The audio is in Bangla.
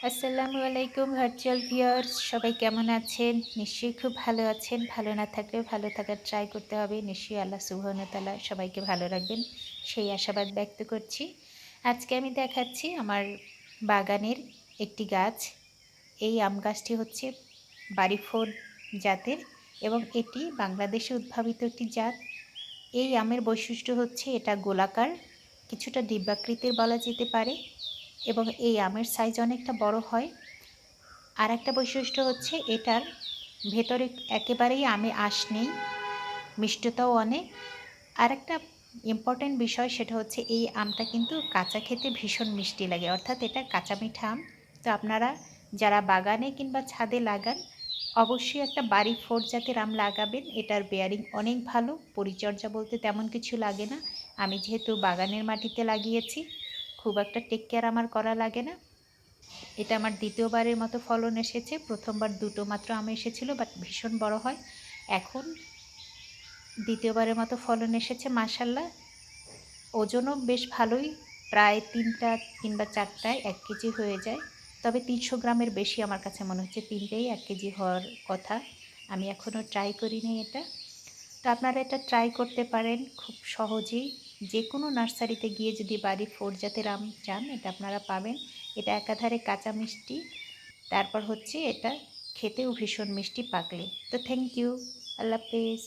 আসসালামু আলাইকুম ভার্চুয়াল ভিউয়ার্স, সবাই কেমন আছেন? নিশ্চয়ই খুব ভালো আছেন। ভালো না থাকলেও ভালো থাকার ট্রাই করতে হবে। নিশ্চয়ই আল্লাহ সুবহানাহু ওয়া তাআলা সবাইকে ভালো রাখবেন, সেই আশাবাদ ব্যক্ত করছি। আজকে আমি দেখাচ্ছি আমার বাগানের একটি গাছ। এই আম গাছটি হচ্ছে বাড়িফোর জাতের এবং এটি বাংলাদেশে উদ্ভাবিত একটি জাত। এই আমের বৈশিষ্ট্য হচ্ছে এটা গোলাকার, কিছুটা ডিম্বাকৃতির বলা যেতে পারে এবং এই আমের সাইজ অনেকটা বড় হয়। আর একটা বৈশিষ্ট্য হচ্ছে এটার ভেতরে একেবারেই আমে আঁশ নেই, মিষ্টতাও অনেক। আর একটা ইম্পর্ট্যান্ট বিষয় সেটা হচ্ছে এই আমটা কিন্তু কাঁচা খেতে ভীষণ মিষ্টি লাগে, অর্থাৎ এটা কাঁচা মিঠা আম। তো আপনারা যারা বাগানে কিংবা ছাদে লাগান অবশ্যই একটা বাড়ি ফোর জাতের আম লাগাবেন। এটার বেয়ারিং অনেক ভালো, পরিচর্যা বলতে তেমন কিছু লাগে না। আমি যেহেতু বাগানের মাটিতে লাগিয়েছি, খুব একটা টেক কেয়ার আমার করা লাগে না। এটা আমার দ্বিতীয়বারের মতো ফলন এসেছে। প্রথমবার দুটো মাত্র আম এসেছিলো, বাট ভীষণ বড় হয়। এখন দ্বিতীয়বারের মতো ফলন এসেছে মাশাআল্লাহ। ওজনও বেশ ভালোই, প্রায় 3টা কিংবা 4টায় 1 কেজি হয়ে যায়। তবে 300 গ্রামের বেশি আমার কাছে মনে হচ্ছে, 3টেই 1 কেজি হওয়ার কথা। আমি এখনও ট্রাই করিনি এটা। তো আপনারা এটা ট্রাই করতে পারেন খুব সহজেই। যে কোনো নার্সারিতে গিয়ে যদি বাড়ি ফোর জাতের আম চান, এটা আপনারা পাবেন। এটা একাধারে কাঁচা মিষ্টি, তারপর হচ্ছে এটা খেতেও ভীষণ মিষ্টি পাকলে। তো থ্যাংক ইউ, আল্লাহ হাফেজ।